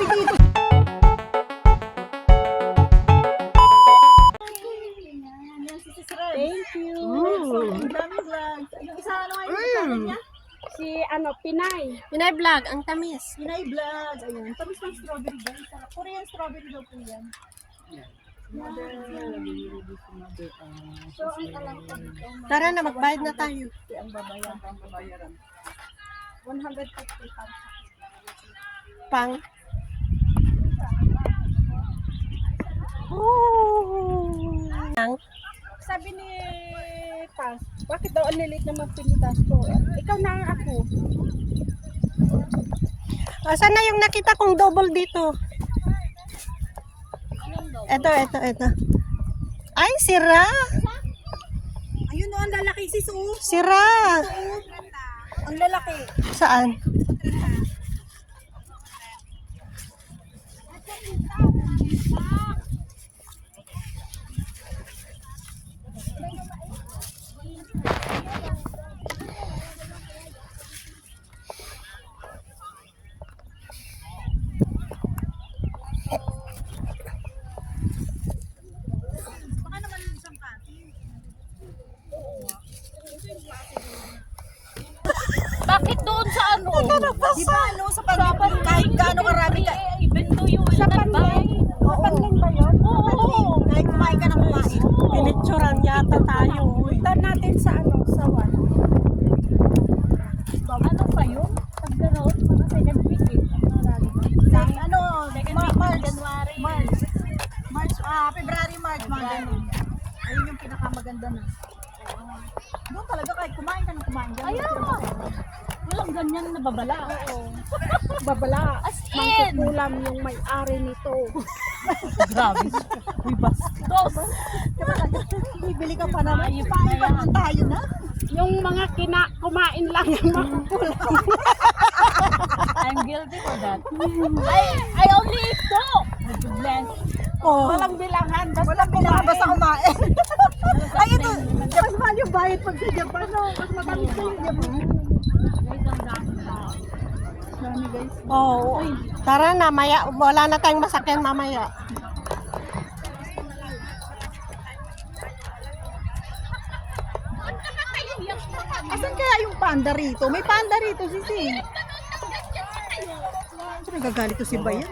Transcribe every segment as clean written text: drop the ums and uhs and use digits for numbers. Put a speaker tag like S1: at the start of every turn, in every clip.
S1: kami dito.
S2: Thank you.
S1: Ang daming vlogs. Yung isa ano nga yung channel niya?
S2: Si Pinay.
S3: Pinay vlog, ang tamis.
S1: Pinay Vlogs. Ayun. Tapos ng strawberry guys. Korean strawberry daw po yan. So, ang kalangkang ito.
S3: Tara na, magbayad na tayo.
S1: Ang babayaran. 150 pounds.
S3: Pang. Oh. Ang.
S2: Sabi ni Tas, bakit daw ang lilit naman pinitas ko? Ikaw na ang ako.
S3: Asan na yung nakita kong double dito? Ito. Ay, sira.
S1: Ayun o, ang lalaki sis o.
S3: Sira.
S1: Ang lalaki.
S3: Saan?
S2: Bakit doon sa ano?
S1: Di ba ano, sa panlipon, kahit gaano karami ka.
S2: Ibento yung sa panlay.
S1: Sa panlin ba yun? Oo. Kahit kumain ka ng kumain.
S3: Pinicturan yata tayo.
S2: Punta natin sa ano, sa one. Ano pa yun? Pag gano'n, mga second week eh.
S1: Ano, March.
S2: January.
S1: February, March, mga ganun. Ayun yung pinakamaganda na. Doon talaga kahit kumain ka ng kumain.
S2: Ayaw! Walang ganyan na babala.
S1: Oo.
S2: Babala. As in! Mangkukulam yung may-ari nito.
S1: Grabe. Uy, bastos. Bibili ka pa naman. Paano ba naman tayo na?
S2: Yung mga kumain lang yung makukulam.
S4: I'm guilty for that.
S2: I only eat two!
S4: Bless.
S3: Oh.
S2: Walang bilangan.
S1: Walang bilangan basta kumain. Ay, ito. Mas mahal yung bayad pag sa Japan. No? Mas matamis sa yung Japan. Dami guys.
S3: Oh. Tara na, wala na tayong masakyan mamaya.
S1: Asan kaya yung panda rito? May panda rito, sisi. Nagagalit to si Bayan.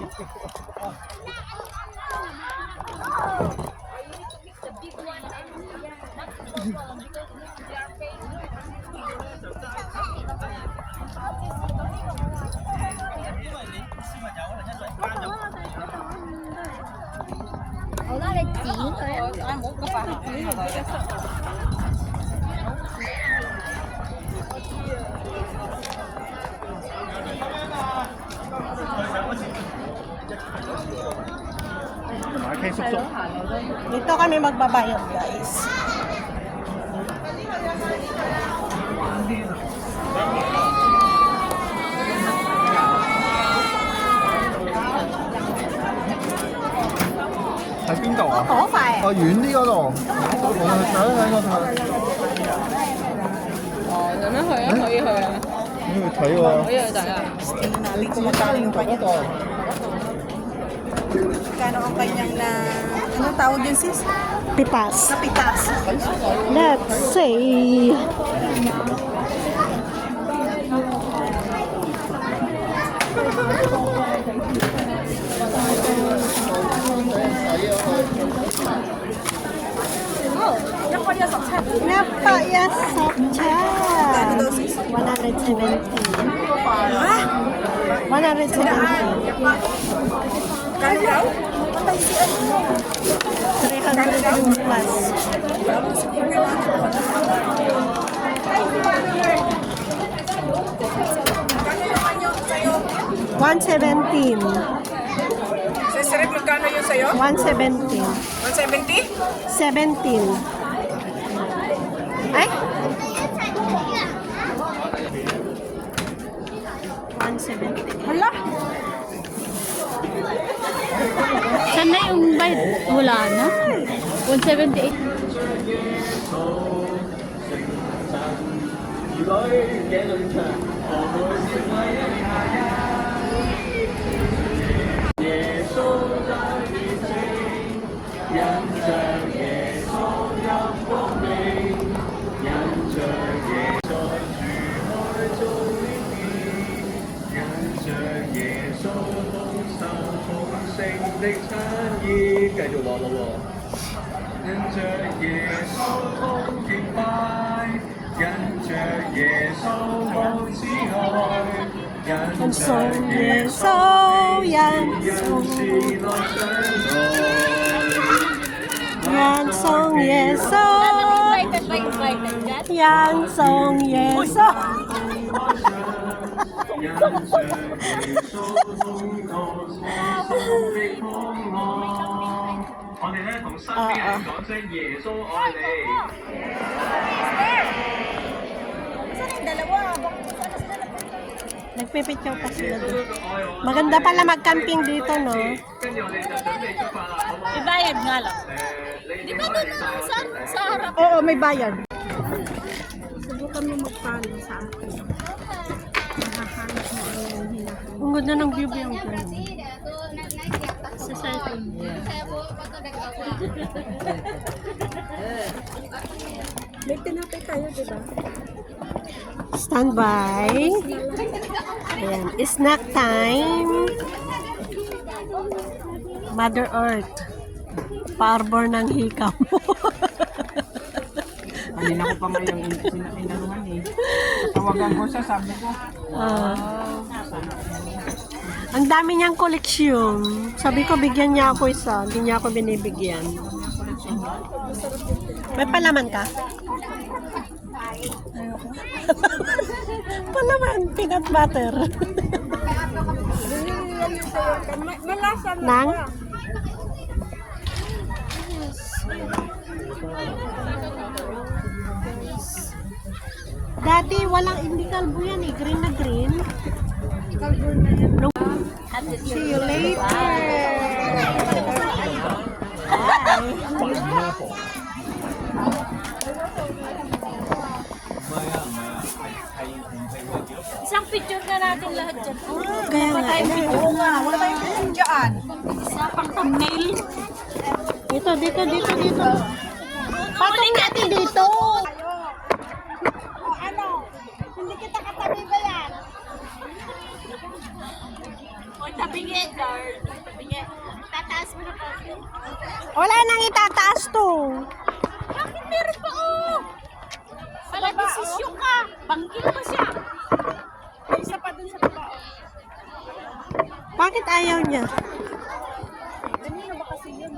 S3: Dito kami magbabayad, guys.
S1: Oo, fine.
S5: 遠啲嗰度，我睇睇個睇。
S4: 咁樣去啊，可以去啊，
S5: 你去睇喎。
S4: 可以去睇啊。
S5: 你打電話嗰度。
S1: Kano ang kanyang na... Anong tawag yun, sis?
S3: Pitas.
S1: Kapitas.
S3: Let's see. Napayas Sokcha. 170.
S1: Ha?
S3: 170.
S1: Kano? Patay si ano?
S3: 300 plus. $117.
S1: Sir, magkano yun sa'yo?
S3: 117.
S1: 170?
S3: 17. Ay? 170.
S1: Hala?
S4: Saan na yung bayad? Wala na. 178.
S6: 聖的親意，繼續攞咯喎。因着耶穌痛敬拜，因着耶穌無慈愛，因着耶穌因是來相愛。
S3: 人送耶穌，人送耶穌。
S6: 因着耶穌痛告我心的渴望，我哋咧同身邊人講聲耶穌愛你。
S3: Nagpipicture pa sila doon. Maganda pala mag-camping dito, no?
S6: 跟住我哋就準備出發啦，好唔好？
S1: Ibayad nga lang.
S6: 你哋可以
S1: Sa harap.
S3: Oo, may bayad.
S2: Subukan mo magpalo sa akin. Nakahanap mo ang hinahanap.
S3: Ang ganda ng view yung
S4: Sa cellphone.
S2: May tinapay tayo, di ba?
S3: Standby. Ayan, snack time. Mother Earth. Parbor ng hikaw mo.
S7: Kanina ko pa nga yung inanuhan eh. Tawagan ko siya, sabi ko.
S3: Ang dami niyang koleksyon. Sabi ko, bigyan niya ako isa. Hindi niya ako binibigyan. May palaman ka? Palaman, peanut butter.
S2: Malasa na.
S3: Nang? Dati walang hindi kalbo yan eh. Green na green. See you later.
S1: Isang picture na natin lahat dyan.
S3: Kaya nga.
S1: Oo nga, wala tayong picture dyan. Isa pang thumbnail.
S3: Dito. Patong natin dito.
S1: O, tabingi, guard. Tabingi. Tataas mo na pa.
S3: Wala nang itataas to.
S1: Bakit meron pa, oh? Wala desisyon ka. Bangkil mo siya.
S2: May isa pa dun sa baba.
S3: Bakit ayaw niya?
S2: Kanina ba kasi yun?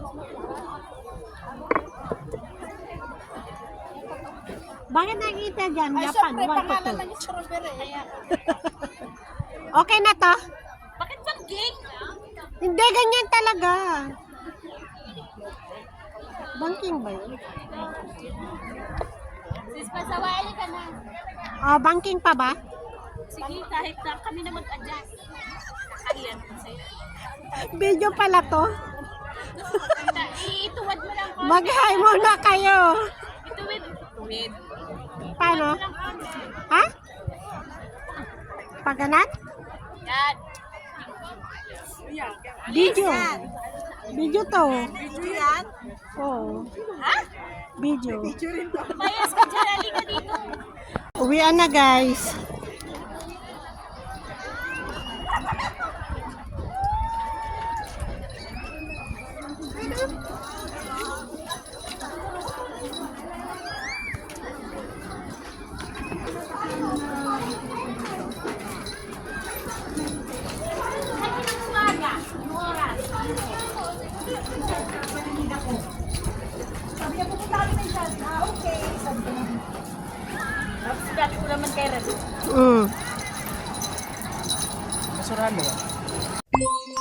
S3: Bakit nakita dyan?
S2: Ay,
S3: Japan,
S2: syempre,
S3: 1 to
S2: pangalan
S3: 2.
S2: lang yung strawberry.
S3: Okay na to?
S1: Bakit bangking?
S3: Hindi, ganyan talaga. Banking ba yun?
S1: Sis, pasawali ka na.
S3: Oh, banking pa ba?
S1: Sige, kahit na kami na mag-adjust. Ayan, sa'yo.
S3: Video pala to.
S1: Ituwad mo lang konti.
S3: Mag-hi muna kayo.
S1: Ituwid. Ituwid.
S3: Paano? Ha? Paganan?
S1: Yan.
S3: Video. Video to.
S1: Video yan?
S3: Oo.
S1: Ha?
S3: Video.
S1: Mayas ka dyan. Halika dito.
S3: Uwian na guys.
S1: Tapos dati ko naman kay Red.
S3: Mm.
S7: Basurahan mo ba?